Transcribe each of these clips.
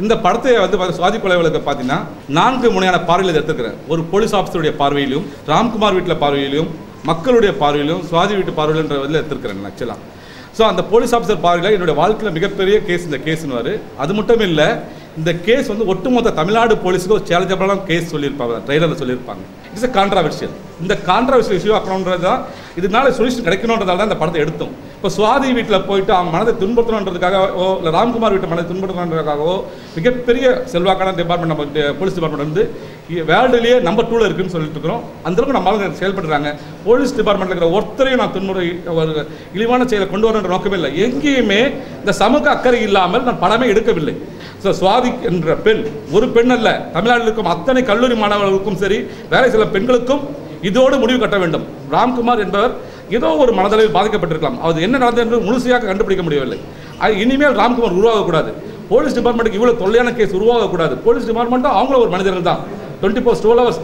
இந்த படத்தை வந்து சுவாதி கொலை வழக்கு பார்த்தீங்கன்னா 4 முனையான பார்வையில் எடுத்துக்கிறேன். ஒரு போலீஸ் ஆஃபீஸருடைய பார்வையிலும், ராம்குமார் வீட்டில் பார்வையிலும், மக்களுடைய பார்வையிலும், சுவாதி வீட்டு பார்வையிலுன்ற இதில் எடுத்துக்கிறேன் ஆக்சுவலாக. ஸோ அந்த போலீஸ் ஆஃபீஸர் பார்வையில் என்னுடைய வாழ்க்கையில் மிகப்பெரிய கேஸ் இந்த கேஸ்னு அது மட்டும் இல்லை, இந்த கேஸ் வந்து ஒட்டுமொத்த தமிழ்நாடு போலீஸுக்கு ஒரு சேலஞ்சபிளான கேஸ் சொல்லியிருப்பாங்க, ட்ரெய்லரில் சொல்லியிருப்பாங்க. இட்ஸ் கான்ட்ராவர்ஷியல். இந்த கான்ட்ராவர்ஷியல் இஷ்யூ ஆக்கணுன்றது தான், இதனால சொல்யூஷன் கிடைக்கணுன்றதால தான் இந்த படத்தை எடுத்தோம். இப்போ சுவாதி வீட்டில் போயிட்டு அவங்க மனதை துன்புறுத்தணுன்றதுக்காகவோ இல்லை ராம்குமார் வீட்டு மனதை துன்புறுத்தணுன்றதுக்காகவோ மிகப்பெரிய செல்வாக்கான டிபார்ட்மெண்ட் நம்ம போலீஸ் டிபார்ட்மெண்ட் வந்து வேர்ல்டுலேயே நம்பர் 2ல் இருக்குன்னு சொல்லிட்டு இருக்கிறோம். அந்தளவுக்கு நம்மளால செயல்படுறாங்க. போலீஸ் டிபார்ட்மெண்ட்டில் இருக்கிற ஒருத்தரையும் நான் ஒரு இழிவான செயலை கொண்டு வரன்ற நோக்கமே இல்லை. எங்கேயுமே இந்த சமூக அக்கறை இல்லாமல் நான் படமே எடுக்கவில்லை. ஸோ சுவாதி என்ற பெண் ஒரு பெண் அல்ல, தமிழ்நாட்டில் இருக்கும் அத்தனை கல்லூரி மாணவர்களுக்கும் சரி, வேலை சில பெண்களுக்கும் இதோடு முடிவு கட்ட வேண்டும். ராம்குமார் என்பவர் ஏதோ ஒரு மனதளவில் பாதிக்கப்பட்டிருக்கலாம். அது என்ன நடந்தது என்று முழுசையாக கண்டுபிடிக்க முடியவில்லை. இனிமேல் ராம்குமார் உருவாகக்கூடாது. போலீஸ் டிபார்ட்மெண்ட்டுக்கு இவ்வளோ தொல்லையான கேஸ் உருவாகக்கூடாது. போலீஸ் டிபார்ட்மெண்ட்டும் அவங்களும் ஒரு மனிதர்கள் தான். 24 hours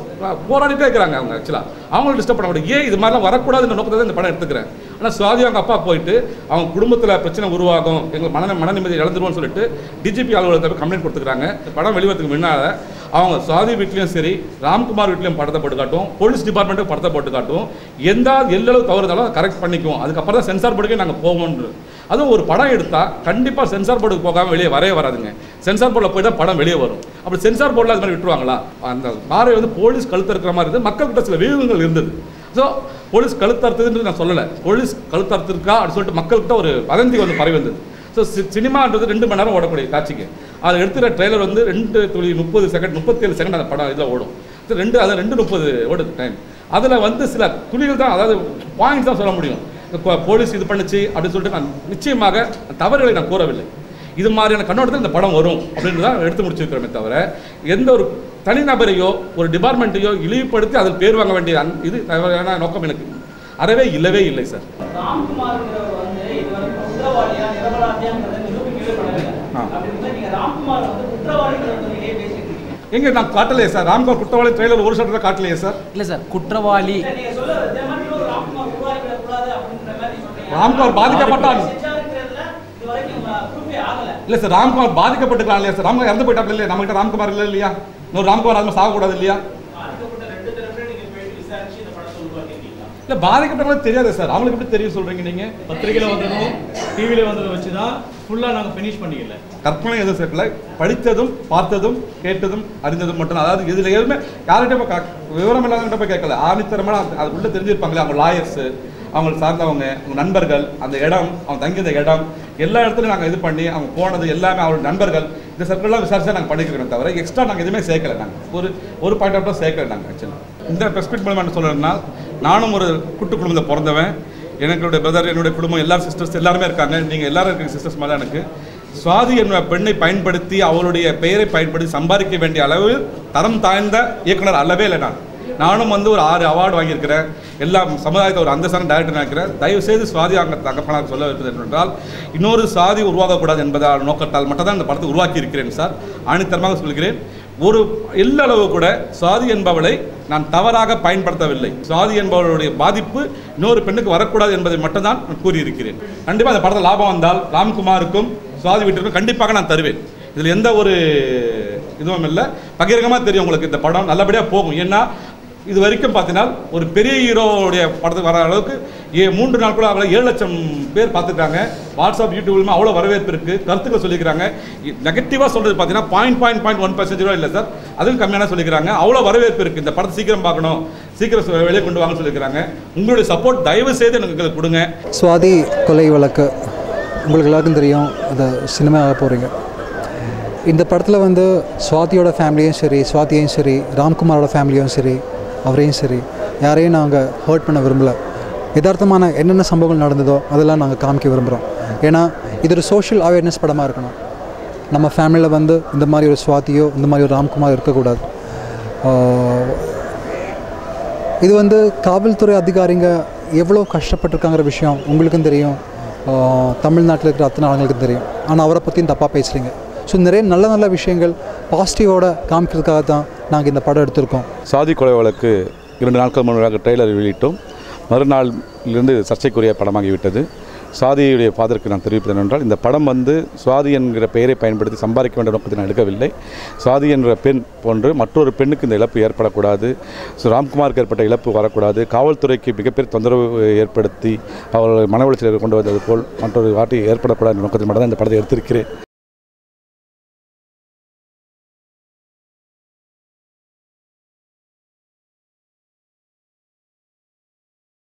போராடிட்டே இருக்கிறாங்க. அவங்க ஆக்சுவலாக அவங்களும் டிஸ்டர்ப் பண்ண முடியும். இது மாதிரிலாம் வரக்கூடாதுன்ற நோக்கத்தை இந்த படம் எடுத்துக்கிறேன். ஆனால் சுவாதி அவங்க அப்பா போயிட்டு அவங்க குடும்பத்தில் பிரச்சனை உருவாகும், எங்கள் மன நிம்மதி இழந்துருவோம்னு சொல்லிட்டு டிஜிபி அலுவலகத்தை கம்ப்ளைண்ட் கொடுத்துக்கிறாங்க. படம் வெளிவரத்துக்கு முன்னால் அவங்க சுவாதி வீட்லேயும் சரி, ராம்குமார் வீட்லேயும் படத்தை போட்டு காட்டும், போலீஸ் டிபார்ட்மெண்ட்டும் படத்தை போட்டு காட்டும். எந்த எல்லளவு தவறுதாலும் அதை கரெக்ட் பண்ணிக்குவோம். அதுக்கப்புறம் தான் சென்சார் போர்டுக்கே நாங்கள் போவோம்னு. அதுவும் ஒரு படம் எடுத்தால் கண்டிப்பாக சென்சார் போர்டுக்கு போகாமல் வெளியே வரவே வராதுங்க. சென்சார் போர்டில் போய் தான் படம் வெளியே வரும். அப்படி சென்சார் போர்டில் அது மாதிரி விட்டுருவாங்களா? அந்த பார்வை வந்து போலீஸ் கழுத்து இருக்கிற மாதிரி இருந்தது. மக்கள்கிட்ட சில வியூகங்கள் இருந்தது. ஸோ போலீஸ் கழுத்தறுத்ததுன்றது நான் சொல்லலை, போலீஸ் கழுத்தறுத்திருக்கா அப்படின்னு சொல்லிட்டு மக்கள்கிட்ட ஒரு வதந்தி வந்து பரவி வந்தது. ஸோ சினிமான்றது 2 மணி நேரம் ஓடக்கூடிய காட்சிக்கு அதை எடுத்துகிற ட்ரெய்லர் வந்து 2:30 செகண்ட் 37 செகண்ட் அந்த படம் இதில் ஓடும். 2:30 ஓடுது டைம். அதில் வந்து சில துளிகள் தான், அதாவது பாயிண்ட்ஸ் தான் சொல்ல முடியும். போலீஸ் இது பண்ணுச்சு அப்படின்னு சொல்லிட்டு நான் நிச்சயமாக தவறுகளை நான் கூறவில்லை. இது மாதிரியான கண்ணோட்டத்தில் இந்த படம் வரும் அப்படின்னு தான் எடுத்து முடிச்சிருக்கிறோமே தவிர, எந்த ஒரு தனிநபரையோ ஒரு டிபார்ட்மெண்ட்டையோ இழிவுபடுத்தி அதில் பேர் வாங்க வேண்டிய இது தவறான நோக்கம் எனக்கு அறவே இல்லவே இல்லை சார். எங்க நான் காட்டலையே சார், ராம்குமார் குற்றவாளி ட்ரெய்லர் ஒரு ஷாட் தான் காட்டலையே சார். இல்லை சார், குற்றவாளி ராம்குமார் பாதிக்கப்பட்டான் இல்லை சார், ராம்குமார் பாதிக்கப்பட்டுக்கலாம் இல்லையா சார்? ராம்குமார் இறந்து போயிட்டாப்ல இல்லையா? நம்மகிட்ட ராம்குமார் இல்லை இல்லையா? இன்னொரு ராம்குமார் அது சாகக்கூடாது இல்லையா? இல்லை பாதிக்கப்பட்டவங்களுக்கு தெரியாது சார். அவங்களுக்கு எப்படி தெரியும் சொல்கிறீங்க நீங்கள்? பத்திரிகையில் வந்ததும் டிவியில் வந்ததை வச்சு தான் ஃபுல்லாக நாங்கள் ஃபினிஷ் பண்ணிக்கல. கற்பனை எதுவும் சேர்க்கல, படித்ததும் பார்த்ததும் கேட்டதும் அறிந்ததும் மட்டும். அதாவது இதில் எதுவுமே யார்கிட்ட விவரம் இல்லாதவங்கிட்ட போய் கேட்கல. ஆணித்தரமான அதுக்குள்ளே தெரிஞ்சிருப்பாங்களே அவங்க லாயர்ஸு, அவங்க சார்ந்தவங்க, அவங்க நண்பர்கள், அந்த இடம், அவங்க தங்கிய இடம், எல்லா இடத்துலையும் நாங்கள் இது பண்ணி அவங்க போனது எல்லாமே அவரோட நண்பர்கள், இந்த சர்க்கிள்லாம் விசாரிச்சா நாங்கள் பண்ணிக்கிறோம் தவிர எக்ஸ்ட்ரா நாங்கள் எதுவுமே சேர்க்கலை. நாங்கள் ஒரு பாயிண்ட் ஆஃப் சேர்க்கலை. நாங்கள் ஆக்சுவலாக இந்த பெர்ஸ்பெக்ட் மூலமாக என்ன சொல்கிறேன்னா, நானும் ஒரு கூட்டு குடும்பத்தை பிறந்தவன். என்னுடைய பிரதர், என்னுடைய குடும்பம், எல்லாரும் சிஸ்டர்ஸ் எல்லாருமே இருக்காங்க. நீங்கள் எல்லாரும் இருக்கிற சிஸ்டர்ஸ் மேலே எனக்கு சுவாதி என்ற பெண்ணை பயன்படுத்தி அவருடைய பெயரை பயன்படுத்தி சம்பாதிக்க வேண்டிய அளவு தரம் தாழ்ந்த இயக்குனர் அல்லவே இல்லை. நானும் வந்து ஒரு 6 அவார்டு வாங்கியிருக்கிறேன். எல்லா சமுதாயத்தை ஒரு அந்தஸ்தான டைரக்டர் நினைக்கிறேன். தயவுசெய்து சுவாதி அங்கே தகப்பனாக சொல்ல வைப்பது என்றால், இன்னொரு சாதி உருவாகக்கூடாது என்பதால் நோக்கத்தால் மட்டும் தான் இந்த படத்தை உருவாக்கி இருக்கிறேன் சார். ஆணித்தரமாக சொல்கிறேன். ஒரு எல்லளவு கூட சுவாதி என்பவளை நான் தவறாக பயன்படுத்தவில்லை. சுவாதி என்பவளுடைய பாதிப்பு இன்னொரு பெண்ணுக்கு வரக்கூடாது என்பதை மட்டும்தான் நான் கூறியிருக்கிறேன். கண்டிப்பாக அந்த படத்தில் லாபம் வந்தால் ராம்குமாருக்கும் சுவாதி வீட்டிற்கும் கண்டிப்பாக நான் தருவேன். இதில் எந்த ஒரு இதுவும் இல்லை. பகிரங்கமாக தெரியும் உங்களுக்கு இந்த படம் நல்லபடியாக போகும். ஏன்னா இது வரைக்கும் பார்த்தீங்கன்னா ஒரு பெரிய ஹீரோவுடைய படத்துக்கு வர அளவுக்கு 3 நாட்களும் அவளை 7 லட்சம் பேர் பார்த்துருக்காங்க. வாட்ஸ்அப் யூடியூப்லையுமே அவ்வளோ வரவேற்பு இருக்குது. கருத்துக்கள் சொல்லிக்கிறாங்க. நெகட்டிவாக சொல்கிறது பார்த்தீங்கன்னா 0.1% இல்லை சார், அதுவும் கம்மியான சொல்லிக்கிறாங்க. அவ்வளோ வரவேற்பு இருக்குது. இந்த படத்தை சீக்கிரம் பார்க்கணும், சீக்கிரம் வெளியே கொண்டு வாங்கன்னு சொல்லிக்கிறாங்க. உங்களுடைய சப்போர்ட் தயவு செய்து எனக்கு கொடுங்க. சுவாதி கொலை வழக்கு உங்களுக்கு எல்லாருக்கும் தெரியும். அதை சினிமாவாக போகிறீங்க. இந்த படத்தில் வந்து சுவாதியோட ஃபேமிலியும் சரி, சுவாதியையும் சரி, ராம்குமாரோட ஃபேமிலியும் சரி, அவரையும் சரி, யாரையும் நாங்கள் ஹர்ட் பண்ண விரும்பலை. யதார்த்தமான என்னென்ன சம்பவங்கள் நடந்ததோ அதெல்லாம் நாங்கள் காமிக்க விரும்புகிறோம். ஏன்னா இது ஒரு சோஷியல் அவேர்னஸ் படமாக இருக்கணும். நம்ம ஃபேமிலியில் வந்து இந்த மாதிரி ஒரு சுவாதியோ இந்த மாதிரி ஒரு ராம்குமார் இருக்கக்கூடாது. இது வந்து காவல்துறை அதிகாரிங்க எவ்வளோ கஷ்டப்பட்டிருக்காங்கிற விஷயம் உங்களுக்கும் தெரியும், தமிழ்நாட்டில் இருக்கிற அத்தனை ஆளுங்களுக்கும் தெரியும். ஆனால் அவரை பற்றியும் தப்பாக பேசுகிறீங்க. ஸோ நிறைய நல்ல நல்ல விஷயங்கள் பாசிட்டிவோட காமிக்கிறதுக்காக தான் நாங்கள் இந்த படம் எடுத்திருக்கோம். சாதி கொலை வழக்கு 2 நாட்கள் முன்னதாக ட்ரெய்லர் வெளியிட்டோம். மறுநாளிலிருந்து சர்ச்சைக்குரிய படமாகிவிட்டது. சுவாதியுடைய ஃபாதருக்கு நான் தெரிவிப்பது என்னவென்றால், இந்த படம் வந்து சுவாதி என்கிற பெயரை பயன்படுத்தி சம்பாதிக்க வேண்டிய நோக்கத்தை நான் எடுக்கவில்லை. சுவாதி என்ற பெண் போன்று மற்றொரு பெண்ணுக்கு இந்த இழப்பு ஏற்படக்கூடாது, ராம்குமாருக்கு ஏற்பட்ட இழப்பு வரக்கூடாது, காவல்துறைக்கு மிகப்பெரிய தொந்தரவு ஏற்படுத்தி அவர்கள் மன உளைச்சலை கொண்டு வந்தது போல் மற்றொரு வாட்டி ஏற்படக்கூடாது என்ற நோக்கத்தில் மட்டும்தான் இந்த படத்தை எடுத்திருக்கிறேன்.